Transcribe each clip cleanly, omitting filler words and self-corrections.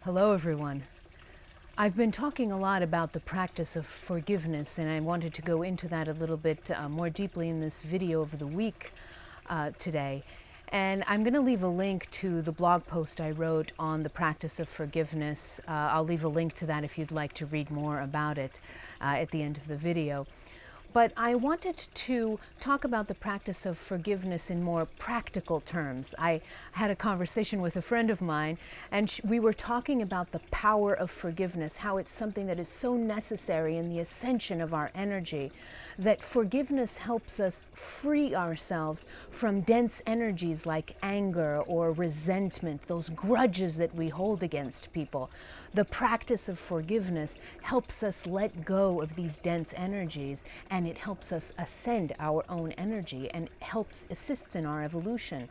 Hello everyone. I've been talking a lot about the practice of forgiveness, and I wanted to go into that a little bit more deeply in this video of the week today. And I'm going to leave a link to the blog post I wrote on the practice of forgiveness. I'll leave a link to that if you'd like to read more about it at the end of the video. But I wanted to talk about the practice of forgiveness in more practical terms. I had a conversation with a friend of mine, and we were talking about the power of forgiveness, how it's something that is so necessary in the ascension of our energy, that forgiveness helps us free ourselves from dense energies like anger or resentment, those grudges that we hold against people. The practice of forgiveness helps us let go of these dense energies, and it helps us ascend our own energy and assists in our evolution.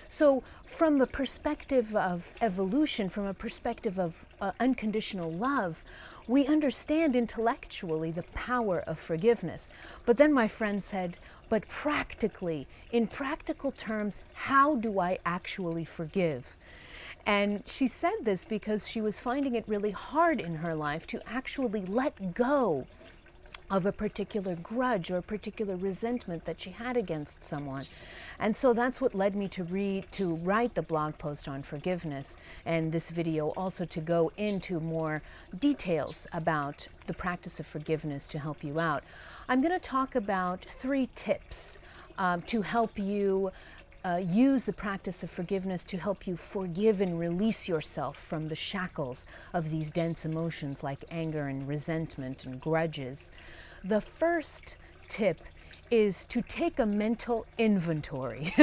So from the perspective of evolution, from a perspective of unconditional love, we understand intellectually the power of forgiveness. But then my friend said, but practically, in practical terms, how do I actually forgive? And she said this because she was finding it really hard in her life to actually let go of a particular grudge or a particular resentment that she had against someone. And so that's what led me to write the blog post on forgiveness, and this video also to go into more details about the practice of forgiveness to help you out. I'm going to talk about 3 tips to help you use the practice of forgiveness to help you forgive and release yourself from the shackles of these dense emotions like anger and resentment and grudges. The first tip is to take a mental inventory.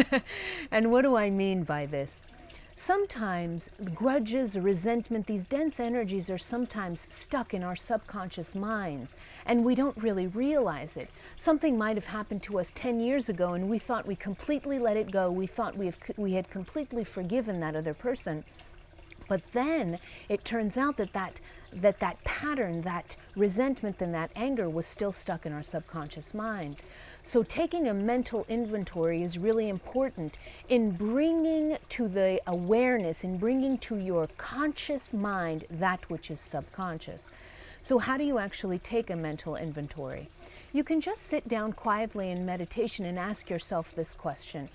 And what do I mean by this? Sometimes grudges, resentment, these dense energies are sometimes stuck in our subconscious minds, and we don't really realize it. Something might have happened to us 10 years ago, and we thought we completely let it go. We thought we had completely forgiven that other person. But then it turns out that pattern, that resentment and that anger was still stuck in our subconscious mind. So taking a mental inventory is really important in bringing to the awareness, in bringing to your conscious mind that which is subconscious. So how do you actually take a mental inventory? You can just sit down quietly in meditation and ask yourself this question: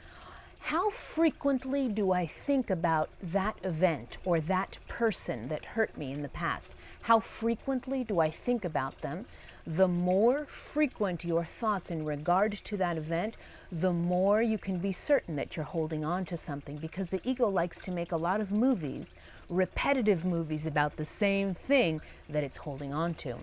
how frequently do I think about that event or that person that hurt me in the past? How frequently do I think about them? The more frequent your thoughts in regard to that event, the more you can be certain that you're holding on to something, because the ego likes to make a lot of movies, repetitive movies about the same thing that it's holding on to.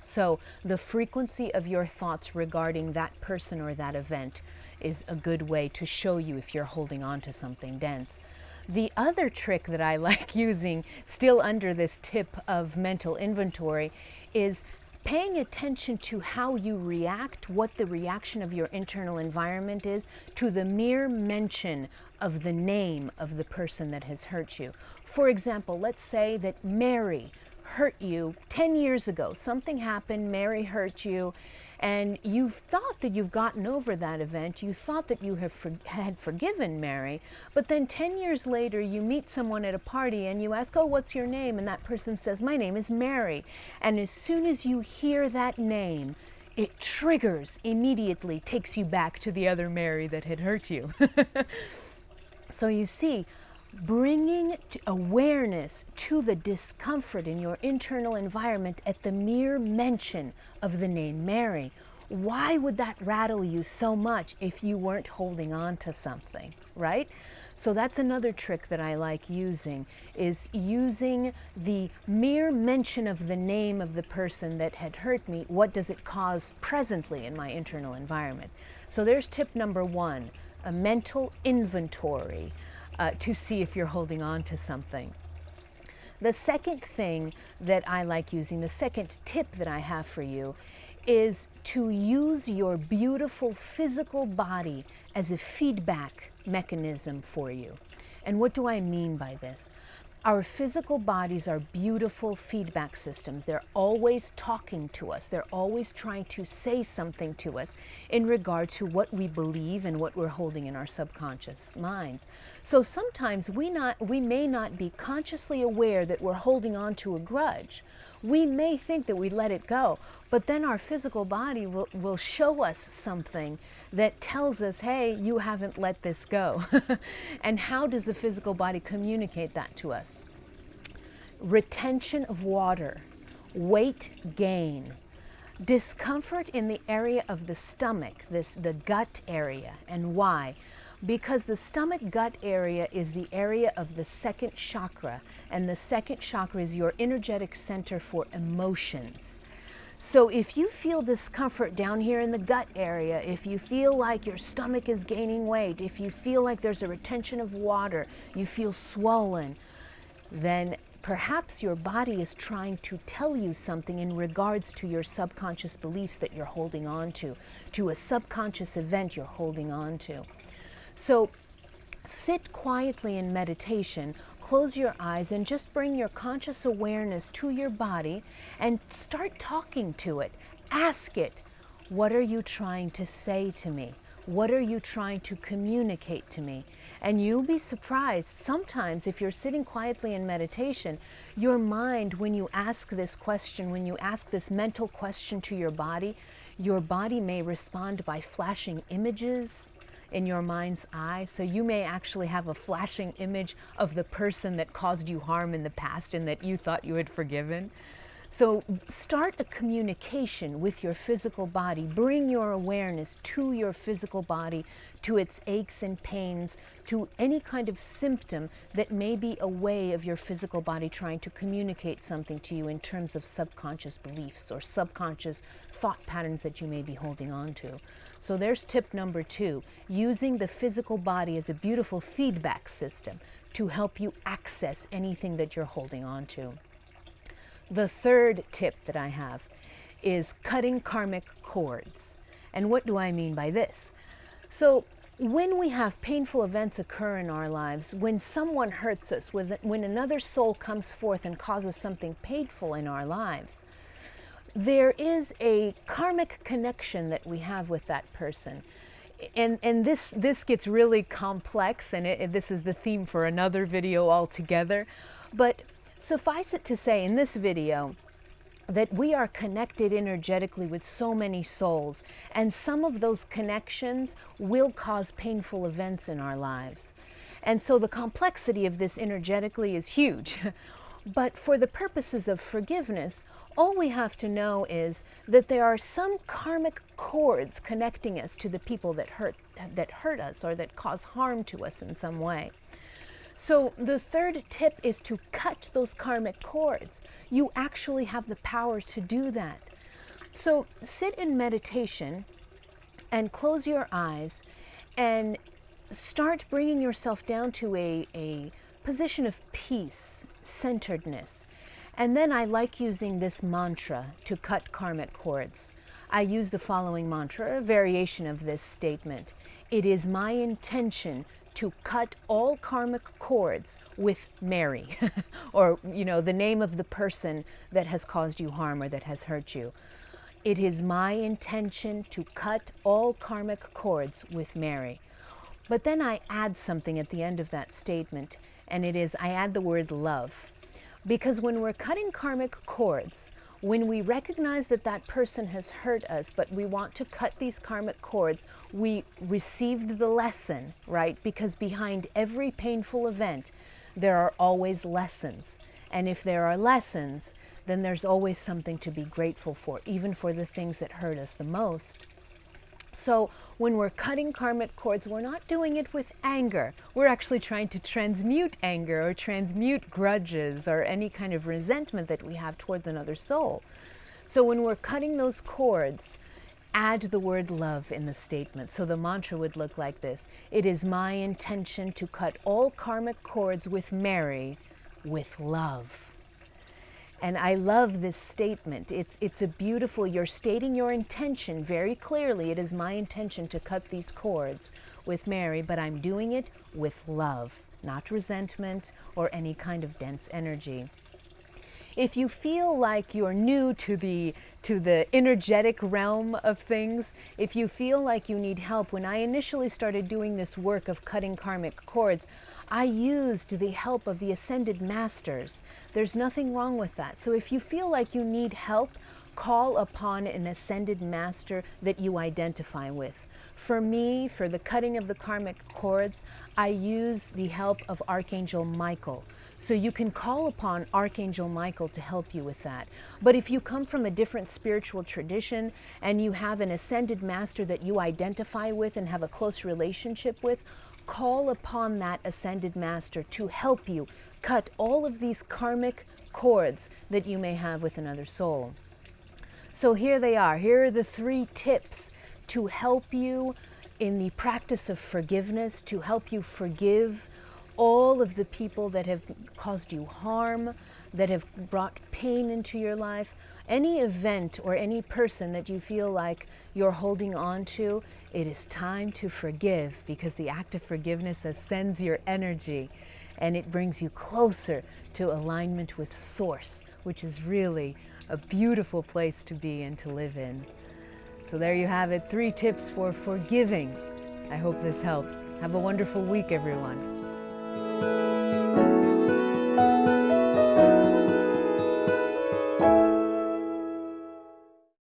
So the frequency of your thoughts regarding that person or that event is a good way to show you if you're holding on to something dense. The other trick that I like using, still under this tip of mental inventory, is paying attention to how you react, what the reaction of your internal environment is to the mere mention of the name of the person that has hurt you. For example, let's say that Mary hurt you 10 years ago. Something happened, Mary hurt you, and you've thought that you've gotten over that event. You thought that you had forgiven Mary, but then 10 years later you meet someone at a party and you ask, oh, what's your name? And that person says, my name is Mary. And as soon as you hear that name, it triggers immediately, takes you back to the other Mary that had hurt you. So you see, bringing awareness to the discomfort in your internal environment at the mere mention of the name Mary. Why would that rattle you so much if you weren't holding on to something, right? So that's another trick that I like using, is using the mere mention of the name of the person that had hurt me. What does it cause presently in my internal environment? So there's tip number 1, a mental inventory. To see if you're holding on to something. The second thing that I like using, the second tip that I have for you, is to use your beautiful physical body as a feedback mechanism for you. And what do I mean by this? Our physical bodies are beautiful feedback systems. They're always talking to us. They're always trying to say something to us in regard to what we believe and what we're holding in our subconscious minds. So sometimes we may not be consciously aware that we're holding on to a grudge. We may think that we let it go, but then our physical body will show us something that tells us, hey, you haven't let this go. And how does the physical body communicate that to us? Retention of water, weight gain, discomfort in the area of the stomach, the gut area. And why? Because the stomach gut area is the area of the second chakra, and the second chakra is your energetic center for emotions. So if you feel discomfort down here in the gut area, if you feel like your stomach is gaining weight, if you feel like there's a retention of water, you feel swollen, then perhaps your body is trying to tell you something in regards to your subconscious beliefs that you're holding on to a subconscious event you're holding on to. So sit quietly in meditation, close your eyes, and just bring your conscious awareness to your body and start talking to it. Ask it, what are you trying to say to me? What are you trying to communicate to me? And you'll be surprised. Sometimes if you're sitting quietly in meditation, your mind, when you ask this question, when you ask this mental question to your body may respond by flashing images in your mind's eye. So you may actually have a flashing image of the person that caused you harm in the past and that you thought you had forgiven. So start a communication with your physical body. Bring your awareness to your physical body, to its aches and pains, to any kind of symptom that may be a way of your physical body trying to communicate something to you in terms of subconscious beliefs or subconscious thought patterns that you may be holding on to. So there's tip number 2, using the physical body as a beautiful feedback system to help you access anything that you're holding on to. The third tip that I have is cutting karmic cords. And what do I mean by this? So when we have painful events occur in our lives, when someone hurts us, when another soul comes forth and causes something painful in our lives, there is a karmic connection that we have with that person. And this gets really complex, and this is the theme for another video altogether. But suffice it to say in this video that we are connected energetically with so many souls, and some of those connections will cause painful events in our lives. And so the complexity of this energetically is huge. But for the purposes of forgiveness, all we have to know is that there are some karmic cords connecting us to the people that hurt us or that cause harm to us in some way. So the third tip is to cut those karmic cords. You actually have the power to do that. So sit in meditation and close your eyes and start bringing yourself down to a position of peace, centeredness. And then I like using this mantra to cut karmic cords. I use the following mantra, a variation of this statement. It is my intention to cut all karmic cords with Mary, or, the name of the person that has caused you harm or that has hurt you. It is my intention to cut all karmic cords with Mary. But then I add something at the end of that statement, and I add the word love. Because when we're cutting karmic cords, when we recognize that that person has hurt us, but we want to cut these karmic cords, we received the lesson, right? Because behind every painful event, there are always lessons. And if there are lessons, then there's always something to be grateful for, even for the things that hurt us the most. So when we're cutting karmic cords, we're not doing it with anger. We're actually trying to transmute anger or transmute grudges or any kind of resentment that we have towards another soul. So when we're cutting those cords, add the word love in the statement. So the mantra would look like this. It is my intention to cut all karmic cords with Mary, with love. And I love this statement. It's a beautiful, you're stating your intention very clearly. It is my intention to cut these cords with Mary, but I'm doing it with love. not resentment or any kind of dense energy. If you feel like you're new to the energetic realm of things, if you feel like you need help, when I initially started doing this work of cutting karmic cords, I used the help of the ascended masters. There's nothing wrong with that. So if you feel like you need help, call upon an ascended master that you identify with. For me, for the cutting of the karmic cords, I use the help of Archangel Michael. So you can call upon Archangel Michael to help you with that. But if you come from a different spiritual tradition and you have an ascended master that you identify with and have a close relationship with, call upon that ascended master to help you cut all of these karmic cords that you may have with another soul. So here they are. Here are the 3 tips to help you in the practice of forgiveness, to help you forgive all of the people that have caused you harm, that have brought pain into your life. Any event or any person that you feel like you're holding on to, it is time to forgive, because the act of forgiveness ascends your energy and it brings you closer to alignment with Source, which is really a beautiful place to be and to live in. So there you have it, 3 tips for forgiving. I hope this helps. Have a wonderful week, everyone.